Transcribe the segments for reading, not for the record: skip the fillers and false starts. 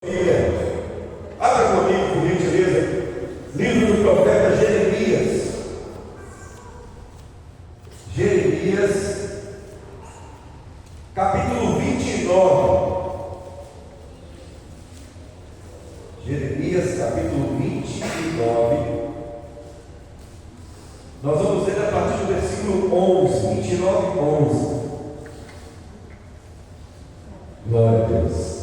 Bíblia. Abra comigo, por gentileza, livro do profeta Jeremias. Jeremias, capítulo 29. Jeremias, capítulo 29. Nós vamos ler a partir do versículo 11, 29, 11. Glória a Deus.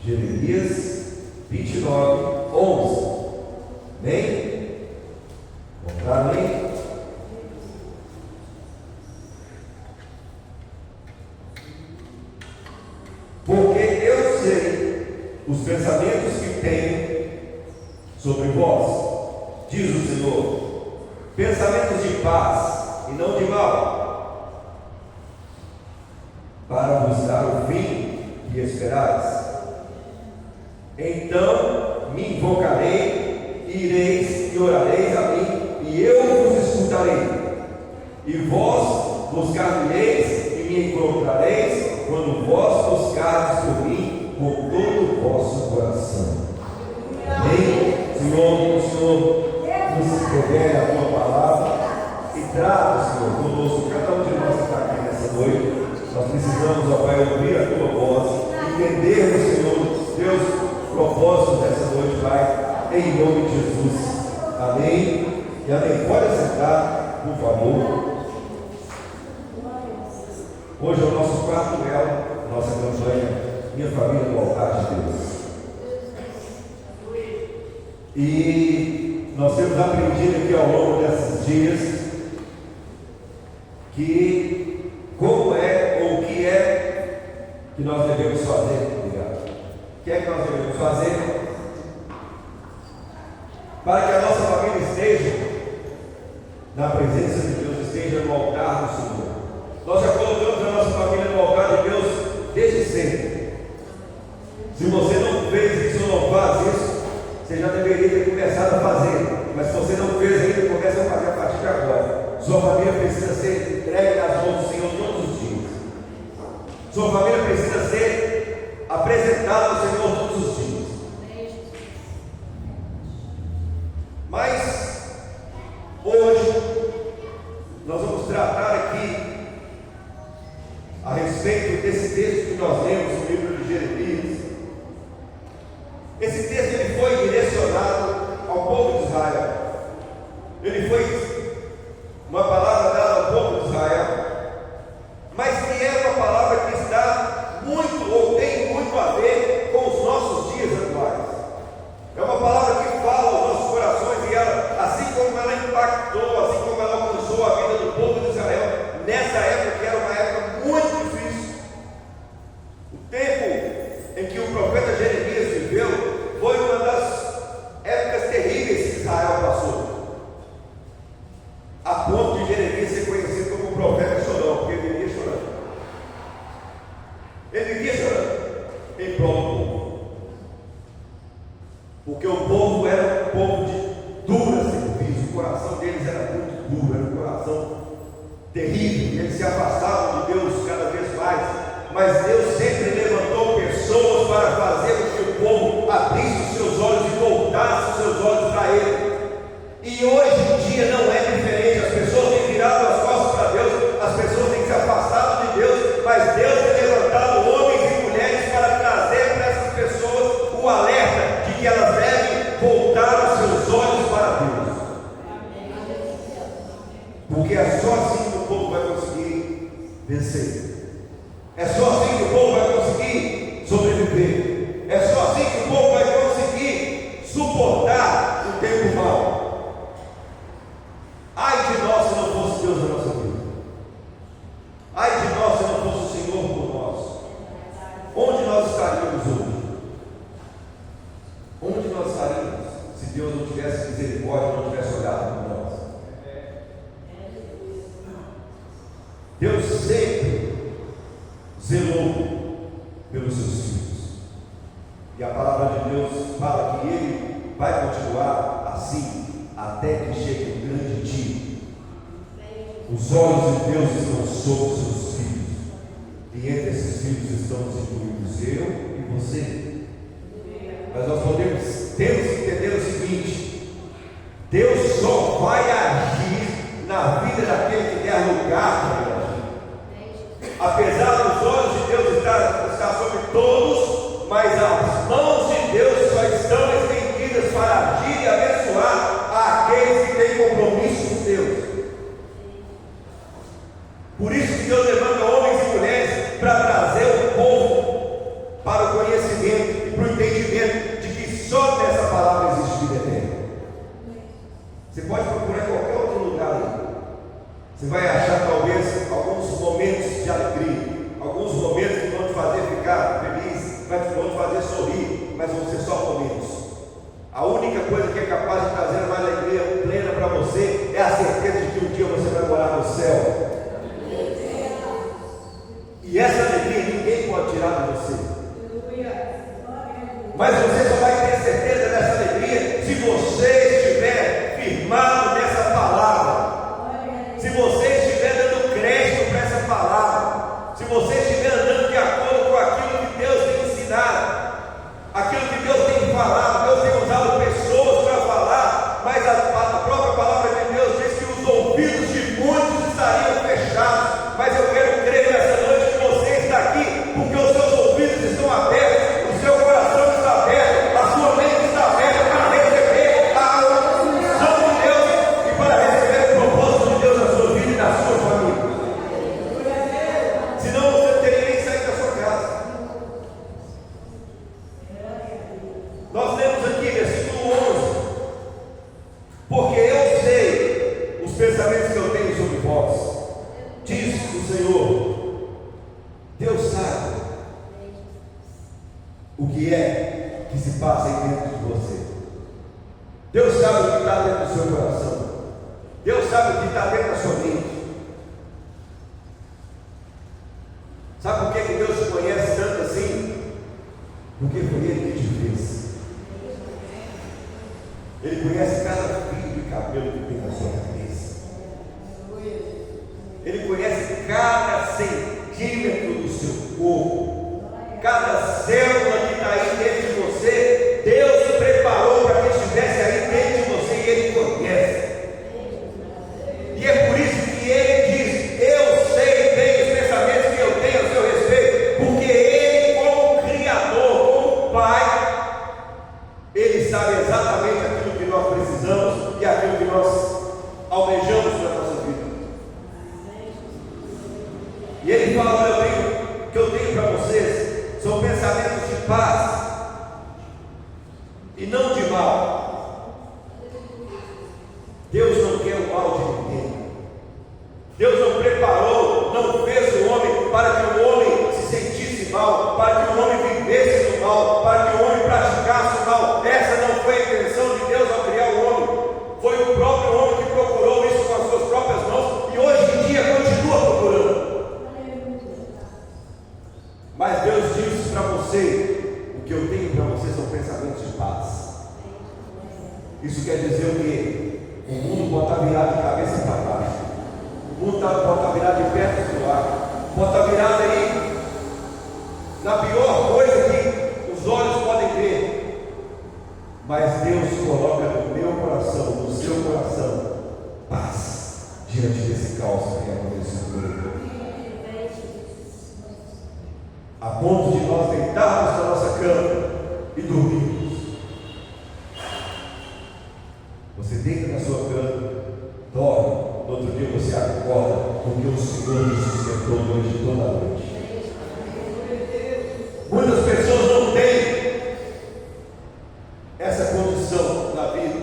Jeremias 29, 11. Amém? Encontrar amém? Porque eu sei os pensamentos que tenho sobre vós, diz o Senhor, pensamentos de paz e não de mal, para vos dar o fim que esperais. Então me invocarei, ireis e orareis a mim, e eu vos escutarei. E vós buscar-me-eis e me encontrareis, quando vós buscardes por mim com todo o vosso coração. Amém? Senhor, o Senhor nos revele a tua palavra e traga, Senhor, conosco, cada um de nós que está aqui nessa noite. Nós precisamos, ó Pai, ouvir a tua voz, entendermos, Senhor, Deus, propósito dessa noite, Pai, em nome de Jesus. Amém e amém. Pode sentar, por favor. Hoje é o nosso quarto elo, nossa campanha Minha Família no Altar de Deus. E nós temos aprendido aqui ao longo desses dias que como é ou o que é que nós devemos fazer. O que é que nós devemos fazer para que a nossa família esteja na presença de Deus, esteja no altar do Senhor? Nós já colocamos a nossa família no altar de Deus desde sempre. Se você não fez isso ou não faz isso, você já deveria ter começado a fazer. Mas se você não fez ainda, comece a fazer a partir de agora. Sua família precisa ser entregue nas mãos do Senhor todos os dias. Sua família precisa ser apresentado ao Senhor todos os dias. Mas hoje nós vamos tratar aqui a respeito desse texto que nós lemos no livro de Jeremias. Esse texto ele foi direcionado ao povo de Israel. Ele foi uma palavra dada ao povo de Israel, mas que é uma palavra que está muito ou tem muito a ver com os nossos dias atuais. É uma palavra que fala aos nossos corações e ela, assim como ela impactou, assim como ela alcançou a vida do povo de Israel, nessa época que era uma época muito difícil. O tempo em que o profeta Jeremias viveu foi uma das épocas terríveis que Israel passou, a ponto de Jeremias ser conhecido como o profeta chorão, porque ele vivia chorando. Ele vivia chorando em prol do povo, porque o povo era um povo de dura serviço, o coração deles era muito duro, era um coração terrível, eles se afastavam de Deus cada vez mais, mas Deus sempre levantou pessoas para fazer com que o povo abrisse os seus olhos e voltasse os seus olhos para Ele. E hoje em dia não é diferente. As pessoas têm virado as costas para Deus, as pessoas têm se afastado de Deus, mas Deus tem levantado homens e mulheres para trazer para essas pessoas o alerta de que elas devem voltar os seus olhos para Deus, porque é só assim que o povo vai conseguir vencer, é só assim que o povo vai conseguir sobreviver, é só assim que o povo vai conseguir suportar o tempo mau. Ai de nós se não fosse Deus na nossa vida. Ai de nós se não fosse o Senhor por nós. Onde nós estaríamos hoje? Onde nós estaríamos se Deus não tivesse misericórdia, não tivesse olhado por nós? Deus sempre zelou pelos seus filhos. E a palavra de Deus fala que Ele vai continuar assim até que chegue o grande dia. Os olhos de Deus estão sobre os seus filhos, e entre esses filhos estamos incluídos eu e você. Mas nós temos que entender o seguinte: Deus só vai agir na vida daquele que der lugar para ele agir. Apesar dos olhos de Deus estar sobre todos, mas as mãos de Deus só estão estendidas para agir e abençoar aqueles que têm compromisso com Deus. Por isso que Deus levanta homens e mulheres para trazer o povo para o conhecimento e para o entendimento de que só nessa palavra existe vida eterna. Você pode procurar em qualquer outro lugar aí. Você vai achar talvez alguns momentos de alegria, alguns momentos que vão te fazer ficar feliz, vão te fazer sorrir, mas vão ser só momentos. A única coisa que é capaz de trazer uma alegria plena para você é a certeza de que um dia você vai morar no céu. E essa alegria ninguém pode tirar de você. Mas você só vai ter certeza dessa alegria se você estiver firmado nessa palavra. Se você estiver dando crédito para essa palavra. Se você estiver andando de acordo com aquilo que Deus tem ensinado, aquilo que Deus tem falado. Deus tem usado pessoas para falar, mas a própria palavra de Deus diz que os ouvidos de muitos estariam fechados. Mas eu quero crer nessa noite que você está aqui porque os seus ouvidos estão abertos, o seu coração está aberto, a sua mente está aberta para receber a unção de Deus e para receber o propósito de Deus na sua vida e na sua família. Senão você não teria nem saído da sua casa. Nós lemos aqui versículo 11: porque eu sei os pensamentos que eu tenho sobre vós, diz o Senhor. Deus sabe o que é que se passa aí dentro de você. Deus sabe o que está dentro do seu coração. Deus sabe o que está dentro da sua mente. Sabe por que Deus te conhece tanto assim? Porque foi Ele que te fez. Ele conhece cada fio de cabelo que tem na sua cabeça. Ele conhece cada centímetro do seu corpo, cada célula que está aí dentro de você. Deus se preparou para que estivesse aí dentro de você e Ele conhece. E é por isso que Ele diz: eu sei bem os pensamentos que eu tenho a seu respeito, porque Ele, como Criador, como Pai, Ele sabe exatamente aquilo que nós precisamos e aquilo que nós almejamos na nossa vida. E Ele fala: o que eu tenho para vocês são pensamentos de paz e não de mal. Deus não quer o mal de ninguém. Deus não preparou, não fez o homem para que o homem se sentisse mal, para que o homem vivesse no mal, para que o homem praticasse o mal. Essa não foi a intenção de Deus ao criar o homem. Foi o próprio homem que procurou isso com as suas próprias mãos e hoje em dia continua procurando. Mas Deus disse para você: o que eu tenho para você são pensamentos de paz. Isso quer dizer o quê? O mundo pode estar virado de cabeça para baixo, o mundo pode estar virado de perto para o ar, pode estar virado aí na pior coisa que os olhos podem ver. Mas Deus coloca no meu coração, no seu coração, paz diante desse caos que tem acontecido no mundo. A ponto de nós deitarmos na nossa cama e dormirmos. Você deita na sua cama, dorme, no outro dia você acorda, porque o Senhor te sustentou durante toda a noite. Muitas pessoas não têm essa condição na vida.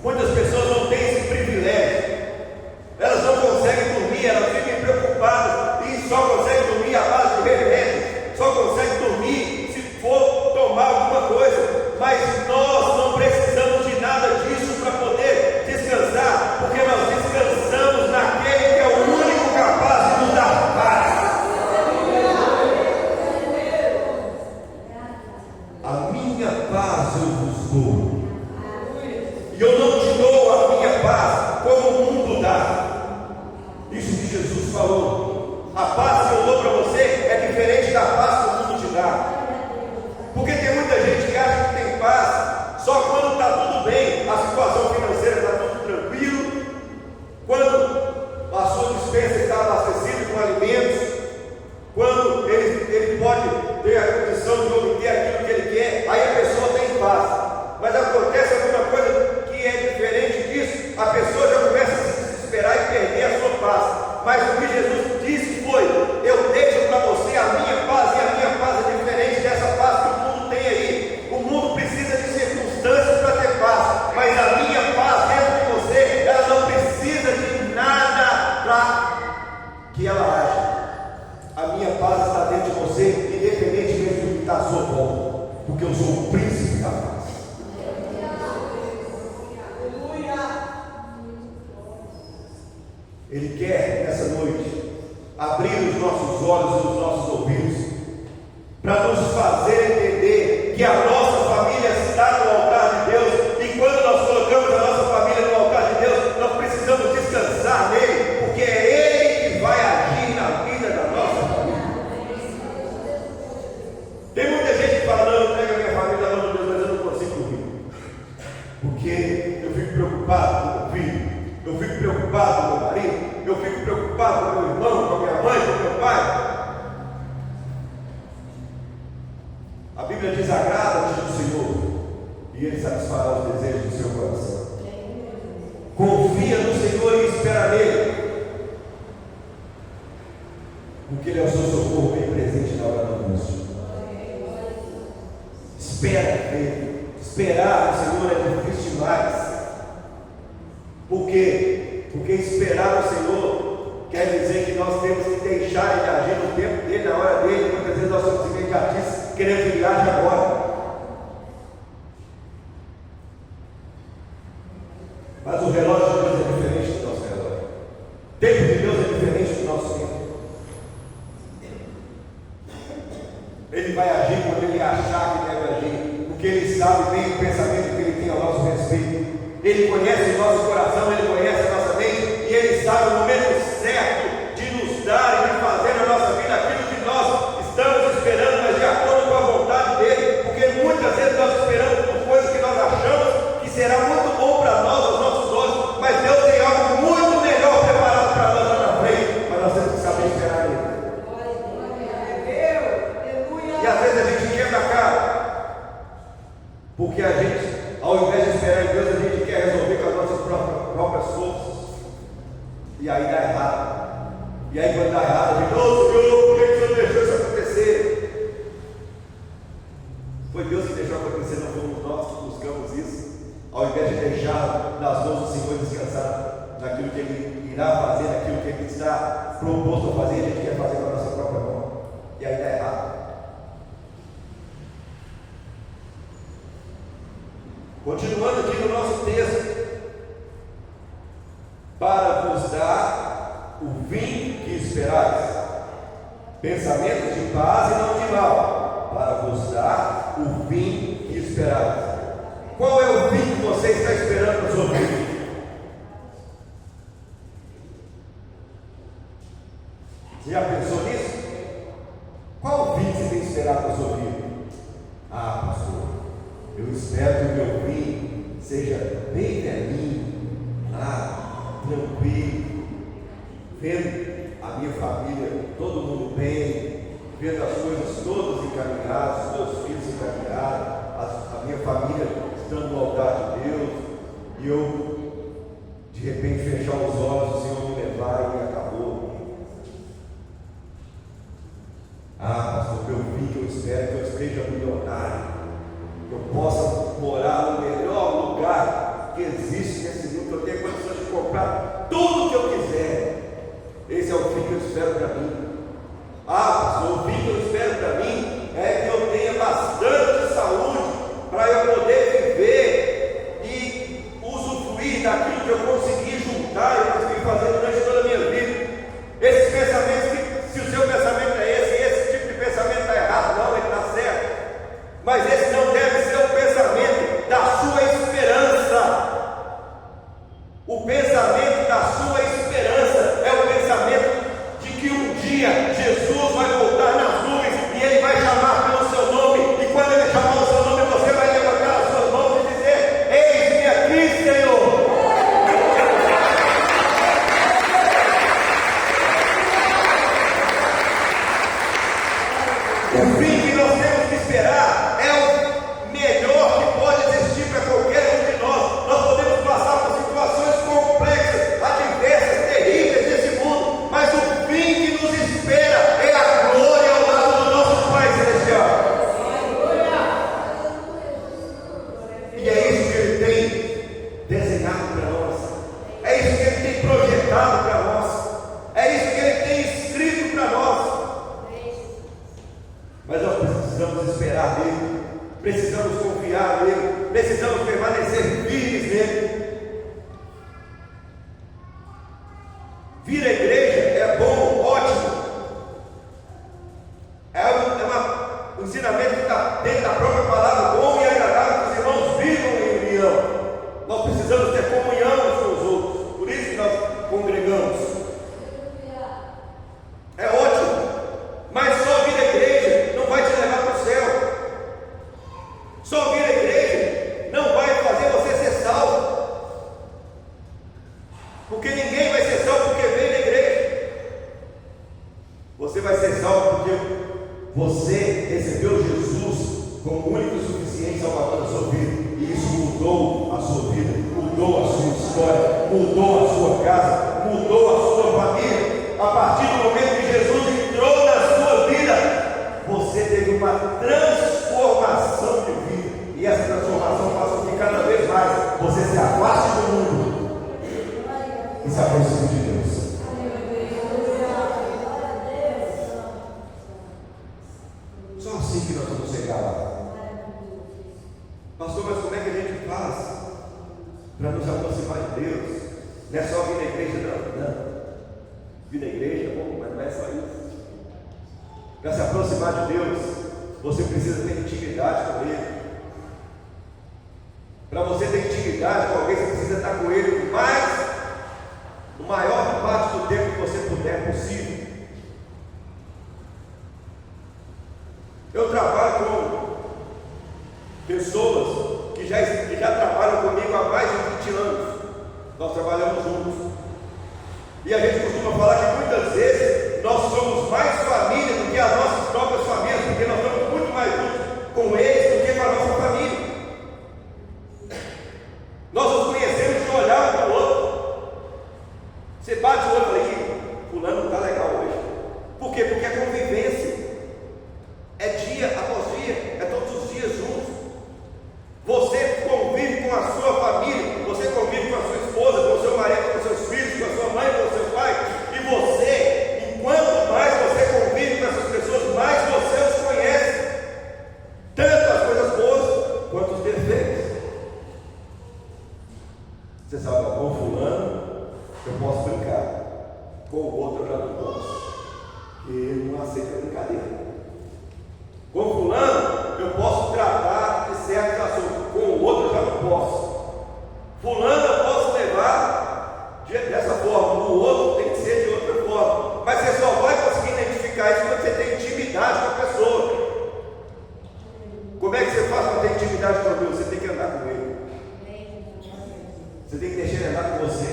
Muitas pessoas não têm esse privilégio. Elas não conseguem dormir, elas vivem preocupadas e só conseguem dormir à base de remédio. Só consegue dormir se for tomar alguma coisa. Mas nós não precisamos de nada disso para poder descansar, porque nós descansamos naquele que é o único capaz de nos dar paz. A minha paz eu vos dou, e eu não te dou a minha paz como o mundo dá. Isso que Jesus falou: a paz que eu dou para você é diferente da paz que o mundo te dá. Porque tem muita gente que acha que tem paz eu sou o príncipe da paz. Ele quer, nessa noite, abrir os nossos olhos e os nossos ouvidos, para nos fazer entender que a nossa família está no altar de Deus, e quando nós colocamos a nossa família no altar de Deus, nós precisamos descansar nele, porque é Ele que vai agir na vida da nossa família. Tem muita gente que fala: não, eu entrego a minha família na mão de Deus, mas eu não consigo dormir, porque eu fico preocupado com o meu filho, eu fico preocupado com o meu marido, eu fico preocupado com o meu irmão, com a minha mãe, com o meu pai. A Bíblia diz: agrada-te do Senhor, e Ele satisfará os desejos do seu coração. Confia no Senhor e espera nele, porque Ele é o seu socorro bem presente na hora do angústia. Espera nele. Esperar no Senhor é difícil demais. Por quê? Porque esperar no Senhor quer dizer que nós temos que deixar Ele agir no tempo dele, na hora dele. Muitas vezes nós somos imediatistas, querendo que Ele age agora. Mas o relógio de Deus é diferente do nosso relógio. O tempo de Deus é diferente do nosso tempo. Ele vai agir quando Ele achar que deve agir, porque Ele sabe bem o pensamento que Ele tem ao nosso respeito. Ele conhece o nosso coração, Ele conhece a nossa mente, e Ele sabe o momento certo de nos dar e de fazer na nossa vida aquilo que nós estamos esperando, mas de acordo com a vontade dEle, porque muitas vezes nós esperamos por coisas que nós achamos que será muito bom para nós, aos nossos olhos, mas Deus tem algo muito melhor preparado para nós lá na frente, mas nós temos que saber esperar Ele. E às vezes a gente quebra a cara, porque a gente, ao invés de esperar em Deus, a gente quer resolver com as nossas próprias forças, e aí dá errado. E aí quando dá errado, a gente: ô Senhor, por que o Senhor deixou isso acontecer? Foi Deus que deixou acontecer, não fomos nós que buscamos isso. Ao invés de deixar nas mãos do Senhor descansar naquilo que Ele irá fazer, naquilo que Ele está proposto a fazer, a gente quer fazer com a nossa própria mão, e aí dá errado. Continuando aqui no nosso texto: para vos dar o fim que esperais, pensamentos de paz e não de mal, para vos dar o fim que esperais. Qual é o fim que você está esperando na sua vida? Você já pensou nisso? Qual o fim que você tem esperado na sua vida? Ah, pastor, eu espero que o meu fim seja bem velhinho, tranquilo, vendo a minha família, todo mundo bem, vendo as coisas todas encaminhadas, os meus filhos encaminhados, a minha família estando no altar de Deus, e eu de repente fechar os olhos, o Senhor me levar e acabou. Ah, pastor, meu fim que eu espero que eu esteja milionário, que eu possa morar no melhor lugar que existe nesse mundo, que eu tenha condições de comprar tudo o que eu quiser. Esse é o fim que eu espero para mim. Ah, pastor, o fim que eu espero para mim é que eu tenha bastante saúde para eu poder viver e usufruir daquilo que eu consegui juntar, eu consegui fazer durante toda a minha vida. Esses pensamentos, que se o seu pensamento é esse tipo de pensamento está errado, não, ele está certo. Mas esse não deve ser o pensamento da sua esperança. O pensamento da sua esperança é o pensamento de que um dia Jesus vai precisamos confiar nele, precisamos permanecer firmes nele. Vir à igreja é bom, ótimo. Um ensinamento que está dentro da própria palavra, bom e agradável, que os irmãos vivam em união. Nós precisamos ter comunhão uns com os outros, por isso que nós congregamos. É ótimo, mas só vir à igreja não vai te levar para o céu. Só vir à igreja não vai fazer você ser salvo, porque ninguém vai ser salvo porque veio na igreja. Você vai ser salvo porque você recebeu Jesus como único e suficiente Salvador da sua vida, e isso mudou a sua vida, mudou a sua história, mudou a sua casa, mudou a sua família. A partir do momento que Jesus entrou na sua vida, você teve uma transformação de vida, e essa transformação faz com que cada vez mais você se afaste do mundo e se aproxime de Deus. Só assim que nós vamos chegar lá. Pastor, mas como é que a gente faz para nos aproximar de Deus? Não é só vir na igreja, não. Vir na igreja é bom, mas não é só isso. Para se aproximar de Deus, você precisa ter intimidade com Ele. Para você ter intimidade com alguém, você precisa estar com Ele o maior parte do tempo que você puder possível. Eu trabalho com pessoas que já trabalham comigo há mais de 20 anos. Nós trabalhamos juntos. E a gente costuma falar que muitas vezes nós somos mais família do que as nossas próprias famílias, porque nós estamos muito mais juntos com eles do que com a nossa família. Nós nos conhecemos de olhar um para o outro. Você bate o outro aí, fulano não está legal hoje. Por quê? Porque é convivência. É dia após dia, é todos os dias juntos. Você convive com a sua família, você convive com a sua esposa, com o seu marido, com os seus filhos, com a sua mãe, com o seu pai. E você, enquanto mais você convive com essas pessoas, mais você os conhece. Tanto as coisas boas quanto os defeitos. Você sabe, com o fulano eu posso brincar, com o outro eu já não posso, porque ele não aceita brincadeira. Com o fulano eu posso tratar de certos assuntos, com o outro eu já não posso. Fulano eu posso levar dessa forma, o outro tem que ser de outra forma. Mas você só vai conseguir identificar isso quando você tem intimidade com a pessoa. Como é que você faz para ter intimidade com Deus? Você tem que andar com Ele. Você tem que deixar Ele andar com você.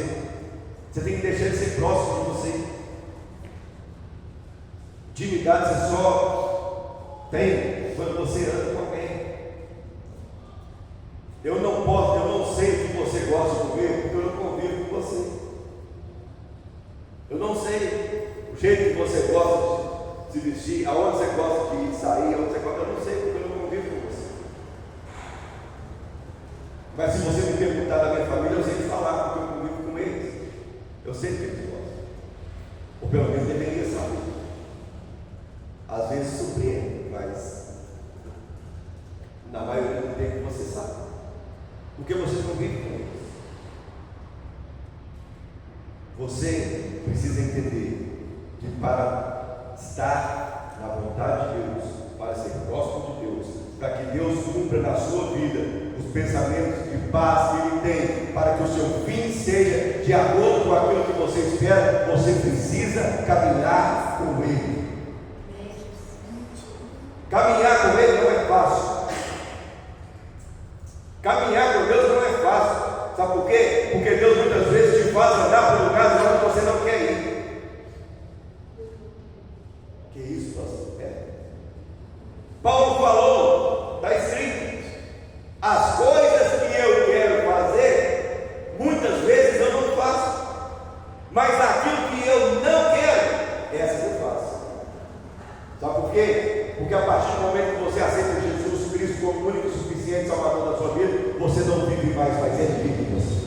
Você tem que deixar Ele ser próximo de você. Intimidade você só tem quando você anda com alguém. Eu não sei o que você gosta de comer, porque eu não convivo com você. Eu não sei o jeito que você gosta de se vestir, aonde você gosta de sair, aonde você gosta, eu não sei, porque eu não convivo com você. Mas se você me perguntar da minha família, eu sei te falar, porque eu convivo com eles. Eu sei que eles gostam, ou pelo menos deveria saber. Às vezes surpreende, mas na maioria do tempo você sabe, porque você convive com eles. Você precisa entender que para estar na vontade de Deus, para ser próximo de Deus, para que Deus cumpra na sua vida os pensamentos de paz que Ele tem, para que o seu fim seja de acordo com aquilo que você espera, você precisa caminhar com Ele. Caminhar com Ele não é fácil. Caminhar com Deus não é fácil. Sabe por quê? Porque Deus muitas vezes te faz andar por lugares onde você não quer ir. Que isso, pastor? Paulo falou, está escrito: as coisas que eu quero fazer, muitas vezes eu não faço, mas aquilo que eu não quero, essa eu faço. Sabe por quê? Porque a partir do momento que você aceita Jesus Cristo como único e suficiente Salvador da sua vida, você não vive mais, mas Ele vive em você.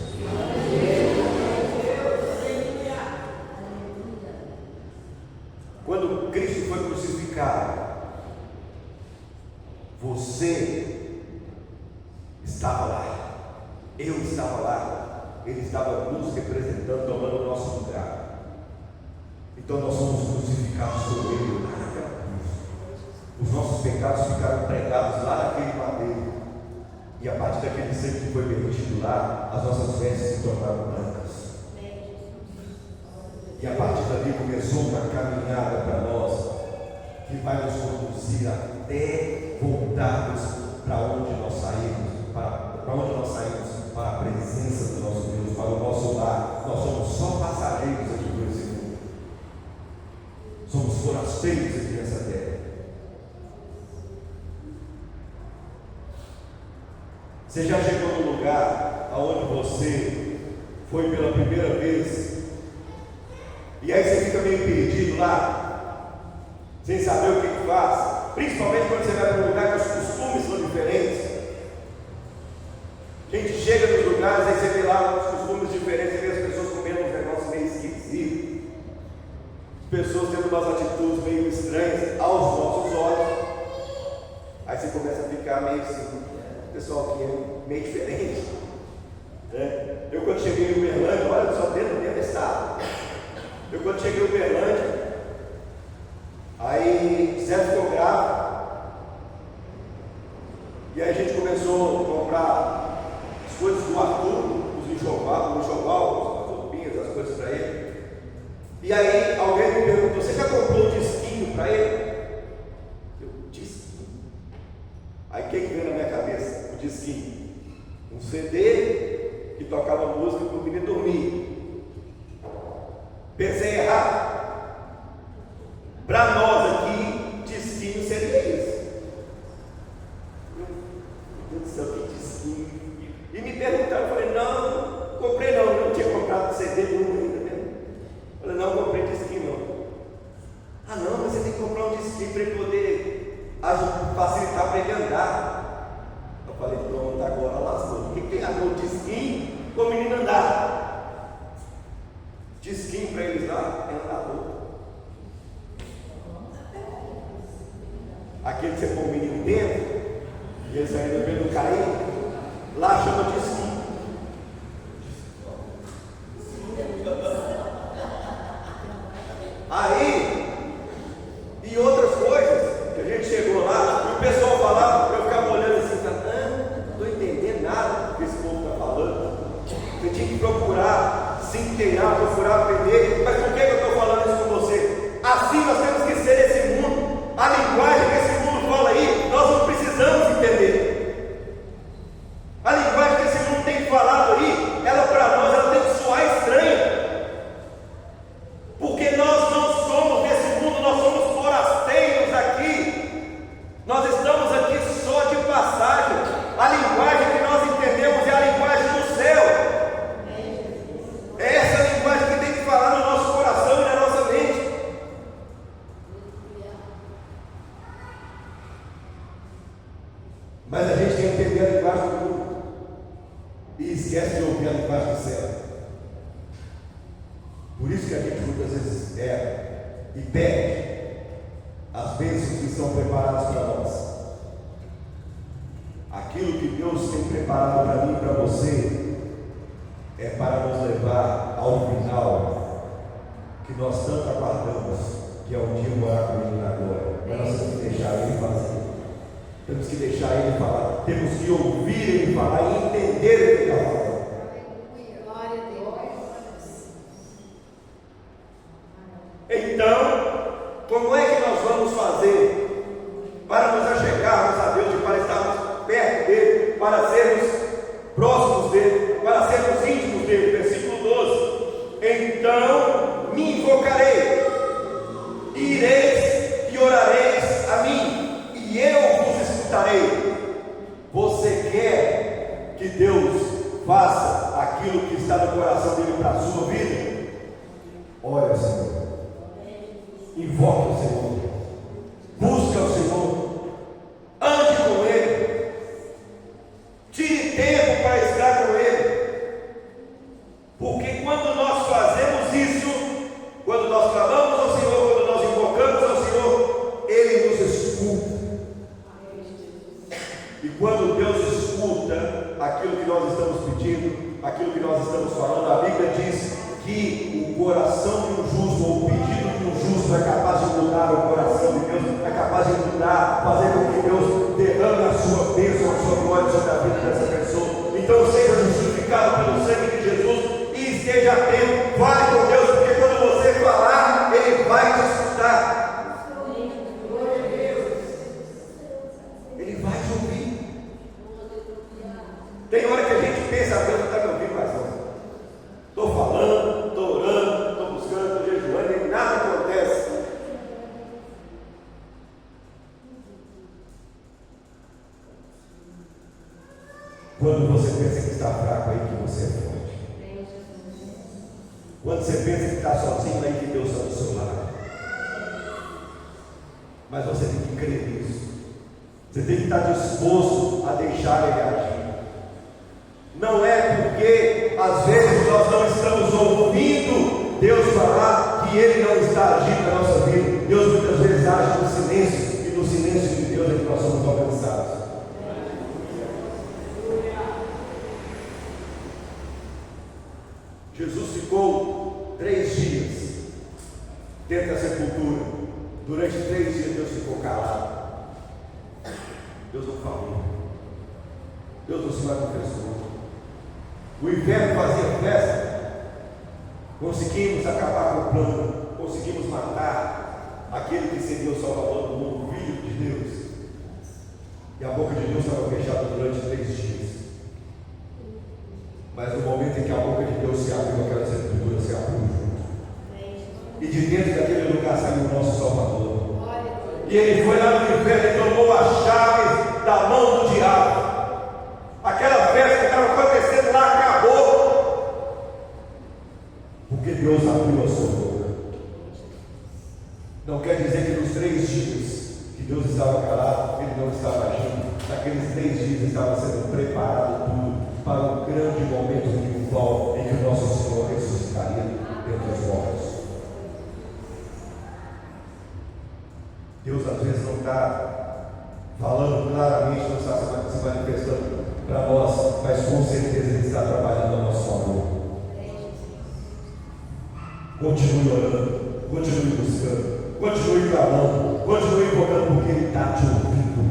Quando Cristo foi crucificado, você estava lá. Eu estava lá. Ele estava nos representando, tomando o nosso lugar. Então nós somos crucificados com Ele lá naquela cruz. Os nossos pecados ficaram pregados lá naquele madeiro. E a partir daquele sangue que foi vertido lá, as nossas vestes se tornaram brancas. E a partir dali começou uma caminhada para nós, que vai nos conduzir até voltarmos para onde nós saímos, para onde nós saímos, para a presença do nosso Deus, para o nosso lar. Nós somos só passageiros aqui por esse mundo. Somos forasteiros aqui nessa terra. Você já chegou no lugar aonde você foi pela primeira vez, e aí você fica meio perdido lá, sem saber o que faz, principalmente quando você vai para um lugar que os costumes são diferentes. A gente chega nos lugares, aí você vê lá os costumes diferentes, você vê as pessoas comendo uns negócios meio esquisitos, as pessoas tendo umas atitudes meio estranhas aos nossos olhos. Aí você começa a ficar meio assim, o pessoal aqui é meio diferente, né? Eu quando cheguei em Uberlândia, olha só, dentro do mesmo estado. Eu quando cheguei em Uberlândia, aí Zé ficou grávida, e aí a gente começou a comprar as coisas do Arthur, os enxoval, as roupinhas, as coisas para ele. E aí alguém me perguntou: você já comprou um disquinho para ele? Eu, disquinho? Aí quem veio na minha cabeça? O disquinho, um CD que tocava música para o menino dormir. Pensei errado. Para nós aqui, disquinho seria isso. Meu Deus do céu, que disquinho. E me perguntaram, eu falei: não, comprei não tinha comprado CD nenhum ainda, né? Eu falei: não, comprei disquinho não. Ah não, mas você tem que comprar um disquinho para ele poder facilitar para ele andar. Eu falei: pronto, agora lascou. O que tem a ver o disquinho com o menino andar? Disquinho para eles lá é andador. Aquele que você põe o menino dentro e eles ainda vendo cair, lá chama disquinho. Aí, e outras coisas que a gente chegou lá, e o pessoal falava, eu ficava olhando assim, não estou entendendo nada do que esse povo está falando. Eu tinha que procurar se inteirar, procurar aprender. Mas por que eu estou falando isso com você? Assim nós temos que ser esse mundo. A linguagem que esse mundo fala aí, nós não precisamos entender. A linguagem que esse mundo tem falado aí, ela para nós, ela tem que soar estranha. Porque nós não somos desse mundo, nós somos forasteiros aqui. Nós estamos aqui só de passagem. A linguagem que nós entendemos é a linguagem do céu. É essa linguagem que tem que falar no nosso coração e na nossa mente. Mas a gente quer entender a linguagem do mundo e esquece de ouvir a linguagem do céu. Por isso que a gente muitas vezes erra e perde as bênçãos que estão preparadas para nós. Aquilo que Deus tem preparado para mim e para você é para nos levar ao final que nós tanto aguardamos, que é um dia morar com Ele na glória. Mas nós temos que deixar Ele fazer, temos que deixar Ele falar, temos que ouvir Ele falar e entender o que Ele está falando. Então, como é que nós vamos fazer para nos achegarmos a Deus e para estarmos perto dEle, para sermos próximos dEle, para sermos íntimos dEle? Versículo 12: então me invocarei, ireis e orareis a mim, e eu vos escutarei. Você quer que Deus faça aquilo que está no coração dEle para a sua vida? Ore ao Senhor, invoque o Senhor, busque o Senhor, ande com Ele, tire tempo para estar com Ele, porque quando nós fazemos isso, quando nós clamamos ao Senhor, quando nós invocamos ao Senhor, Ele nos escuta. E quando Deus escuta escuta aquilo que nós estamos pedindo, aquilo que nós estamos falando. A Bíblia diz que o coração de um justo, ou o pedido de um justo, é capaz de mudar o coração de Deus, é capaz de mudar, fazer com que Deus derrame a sua bênção, a sua glória sobre a vida dessa pessoa. Então seja justificado pelo sangue de Jesus e esteja atento, fale com Deus, porque quando você falar, Ele vai te escutar. Ele vai te ouvir. Tem hora que a gente pensa, Deus não está me ouvindo mais não. Estou falando, estou orando, estou buscando, estou jejuando e nada acontece. Quando você pensa que está fraco, aí que você é forte. Quando você pensa que está sozinho, aí que Deus está do seu lado. Mas você tem que crer nisso. Você tem que estar disposto a deixar Ele agir. Não é porque às vezes nós não estamos ouvindo Deus falar que Ele não está agindo na nossa vida. Deus muitas vezes age no silêncio, e no silêncio de Deus é que nós somos alcançados. Jesus ficou 3 dias dentro da sepultura. Durante 3 dias Deus ficou calado. Deus não falou. Deus não se manifestou. O inferno fazia festa. Conseguimos acabar com o plano. Conseguimos matar aquele que seria o Salvador do mundo, o Filho de Deus. E a boca de Deus estava fechada durante 3 dias. Mas no momento em que a boca de Deus se abriu, aquela sepultura se abriu junto. E de dentro daquele lugar saiu o nosso Salvador. E ele foi lá no inferno e tomou a chave da mão do diabo. Aquela festa que estava acontecendo lá acabou. Porque Deus abriu a sua boca. Não quer dizer que nos 3 dias que Deus estava calado, Ele não estava agindo. Naqueles 3 dias estava sendo preparado tudo para um grande momento triunfal em que o nosso Senhor ressuscitaria dentre os mortos. Deus às vezes não está falando claramente, não está se manifestando para nós, mas com certeza Ele está trabalhando a nosso favor. Continue orando, continue buscando, continue clamando, continue invocando, porque Ele está te ouvindo.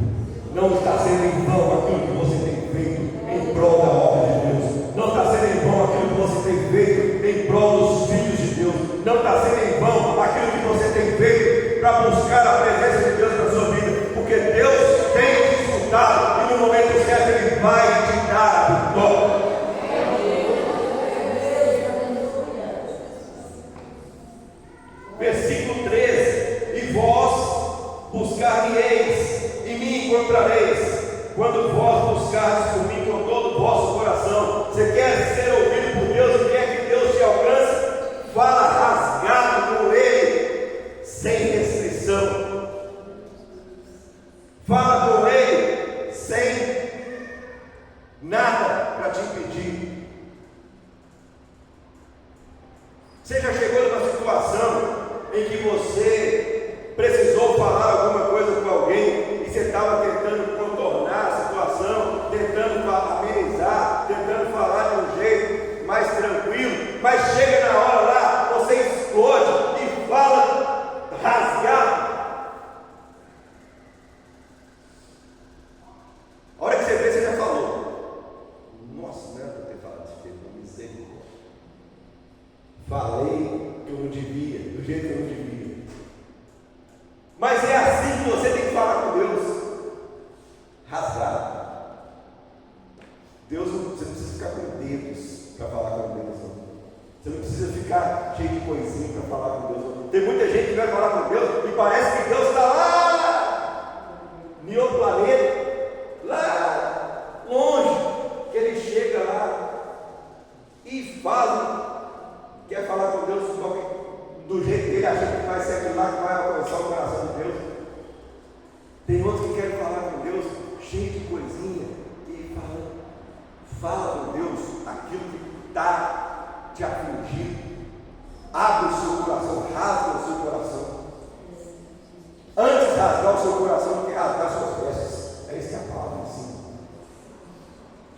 Não está sendo em vão aquilo que você tem feito em prol da obra de Deus. Não está sendo em vão aquilo que você tem feito em prol dos filhos de Deus. Não está sendo em vão aquilo que você tem feito para buscar a presença de Deus na sua vida, porque Deus tem te escutado e no momento certo Ele vai te dar a vitória. Versículo 13: e vós buscar-me-eis e me encontrareis, quando vós buscardes por mim com todo o vosso coração. Você quer ser ouvido por Deus e quer que Deus te alcance? Fala rasgado com Ele, sem restrição. Fala com Ele sem nada para te impedir. Você já chegou numa situação em que você precisou falar alguma coisa com alguém e você estava tentando contornar a situação, tentando amenizar, tentando falar de um jeito mais tranquilo, mas chega na hora lá, você explode e fala rasgado. A hora que você vê, você já falou. Nossa, não era para ter falado desse jeito, não me sei. Falei que eu não devia, do jeito que eu não devia. Mas é assim que você tem que falar com Deus. Rasgado. Deus não, você não precisa ficar com dedos para falar com Deus. Não. Você não precisa ficar cheio de coisinha para falar com Deus. Não. Tem muita gente que vai falar com Deus e parece que Deus está lá em outro planeta, lá longe, que Ele chega lá e fala, quer falar com Deus do jeito que Ele acha que vai ser aquilo lá que vai alcançar o coração de Deus. Tem outros que querem falar com Deus cheio de coisinha e fala com Deus aquilo que está te afligindo. Abre o seu coração, rasga o seu coração. Antes de rasgar o seu coração do que rasgar suas vestes. É isso que a palavra ensina.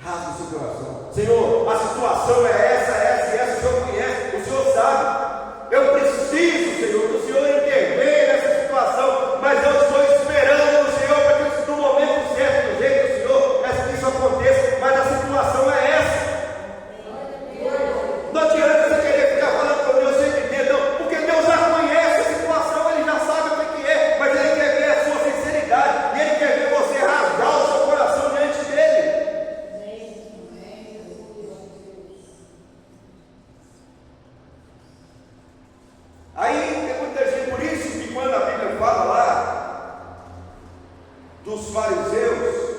Rasgue o seu coração. Senhor, a situação é essa, essa e essa. O Senhor conhece, o Senhor sabe. Eu preciso, Senhor, do Senhor intervir nessa situação, mas eu estou esperando no Senhor para que no momento certo, do jeito do Senhor, isso aconteça, mas a situação é essa. Não adianta você querer ficar falando com Deus sem entender, não, porque Deus já conhece a situação, Ele já sabe o que é, mas Ele quer ver a sua sinceridade, e Ele quer ver você rasgar o seu coração diante dEle. Aí tem muita gente, por isso que quando a Bíblia fala lá dos fariseus,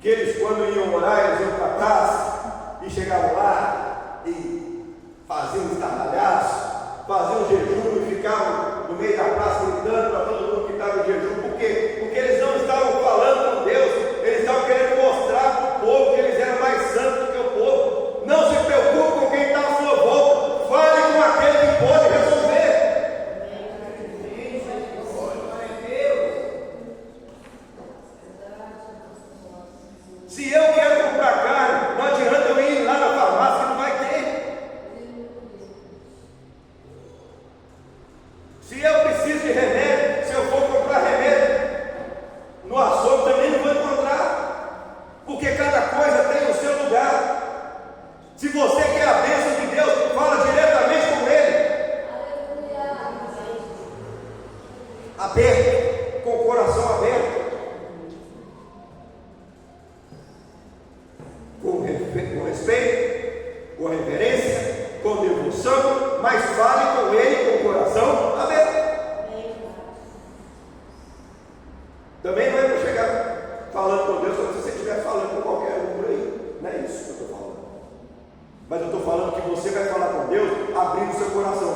que eles quando iam orar, eles iam para casa e chegavam lá e faziam estardalhaço, faziam jejum e ficavam no meio da praça gritando para todo mundo que estava em jejum. Por quê? Porque eles não estavam falando com Deus, eles estavam querendo mostrar para o povo que eles eram mais santos do que o povo. Não se preocupe com quem está à sua volta, fale com aquele que pode resolver. Se eu quero comprar carne, não adianta eu ir lá na farmácia que não vai ter. Se eu preciso de remédio, se eu for comprar remédio no açougue também não vou encontrar, porque cada coisa tem o seu lugar. Se você quer a bênção de Deus, fala diretamente com Ele, aberto, com o coração aberto, com respeito, com reverência, com devoção, mas fale com Ele com o coração aberto. Também não é para chegar falando com Deus como se você estiver falando com qualquer um por aí. Não é isso que eu estou falando. Mas eu estou falando que você vai falar com Deus abrindo o seu coração.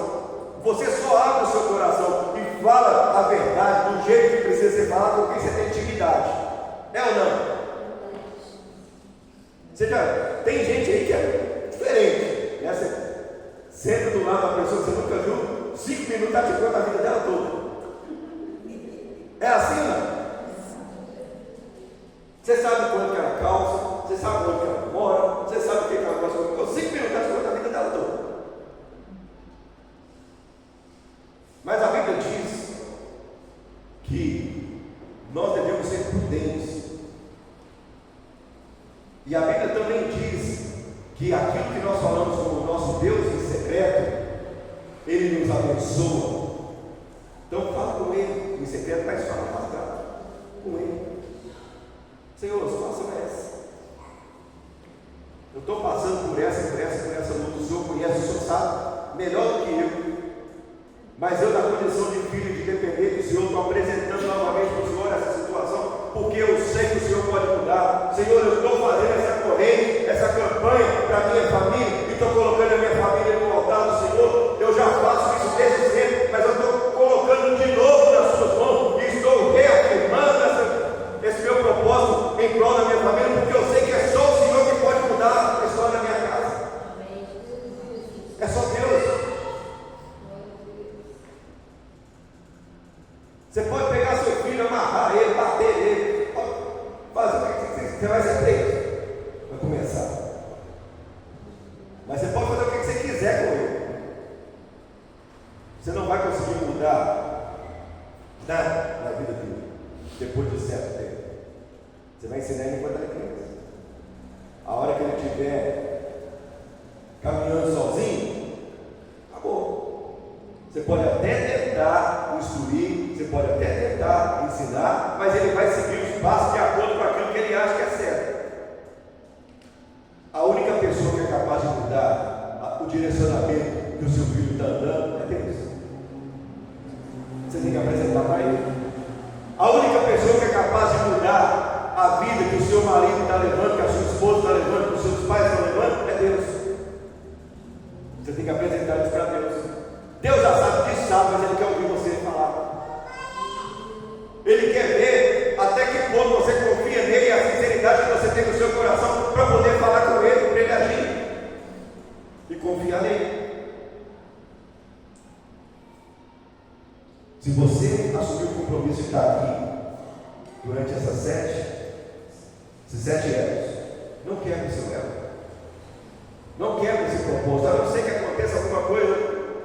Você só abre o seu coração e fala a verdade do jeito que precisa ser falado com quem você tem intimidade. É ou não? Você já tem gente aí que é diferente, né? Você senta do lado da pessoa que você nunca viu, 5 minutos está te conta a vida dela toda. É assim, não? Você sabe quanto que ela calça, você sabe onde que ela mora, você sabe o que ela gosta de comer. 5 minutos está te conta a vida dela toda. Mas a Bíblia diz que nós devemos ser prudentes. E a Bíblia também diz que aquilo que nós falamos com o nosso Deus em secreto, Ele nos abençoa. Então fala com Ele em secreto, mas fala rasgado com Ele. Senhor, a situação é essa. Eu estou passando por essa luta. O Senhor conhece, o Senhor sabe melhor do que eu. Mas eu, na condição de filho, de depender do Senhor, estou apresentando novamente para o Senhor essa situação, porque eu sei que o Senhor pode mudar. Senhor, eu estou fazendo essa corrente, essa campanha para a minha família, e estou colocando a minha família no altar do Senhor. Eu já faço isso desde sempre, mas eu estou colocando de novo nas suas mãos, e estou reafirmando esse meu propósito em prol da minha família, porque eu sei que é só o Senhor que pode mudar a história da minha casa. É só Deus. Você pode pegar seu filho, amarrar ele, bater ele, fazer o que você vai ser preso. Vai começar. Mas você pode fazer o que você quiser com ele. Você não vai conseguir mudar nada na vida dele depois de certo tempo. Você vai ensinar ele enquanto ele é criança. A hora que ele estiver caminhando sozinho, acabou. Você pode até tentar instruir, você pode até tentar ensinar, mas ele vai seguir os passos de acordo com aquilo que ele acha que é certo. A única pessoa que é capaz de mudar o direcionamento que o seu filho está andando é Deus. Você tem que apresentar para ele. A única pessoa que é capaz de mudar a vida que o seu marido está levando, que a sua esposa está levando, que os seus pais estão levando, é Deus. Você tem que apresentar isso para Deus. Deus já sabe disso, sabe, mas Ele quer ouvir você falar. Ele quer ver até que ponto você confia nele e a sinceridade que você tem no seu coração para poder falar com Ele, para Ele agir e confiar nele. Se você assumir o compromisso de estar aqui durante esses 7 anos, Não quebra o seu elo. Não quebra esse propósito. A não ser que aconteça alguma coisa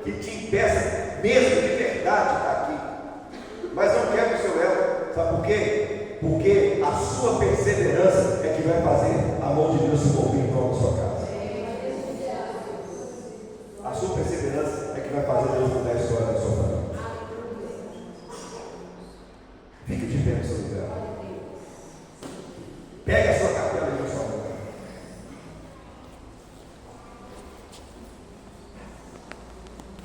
que te impeça mesmo de verdade de estar aqui. Mas não quebra o seu elo. Sabe por quê? Porque a sua perseverança é que vai fazer a mão de Deus se mover em prol da sua casa. A sua perseverança é que vai fazer Deus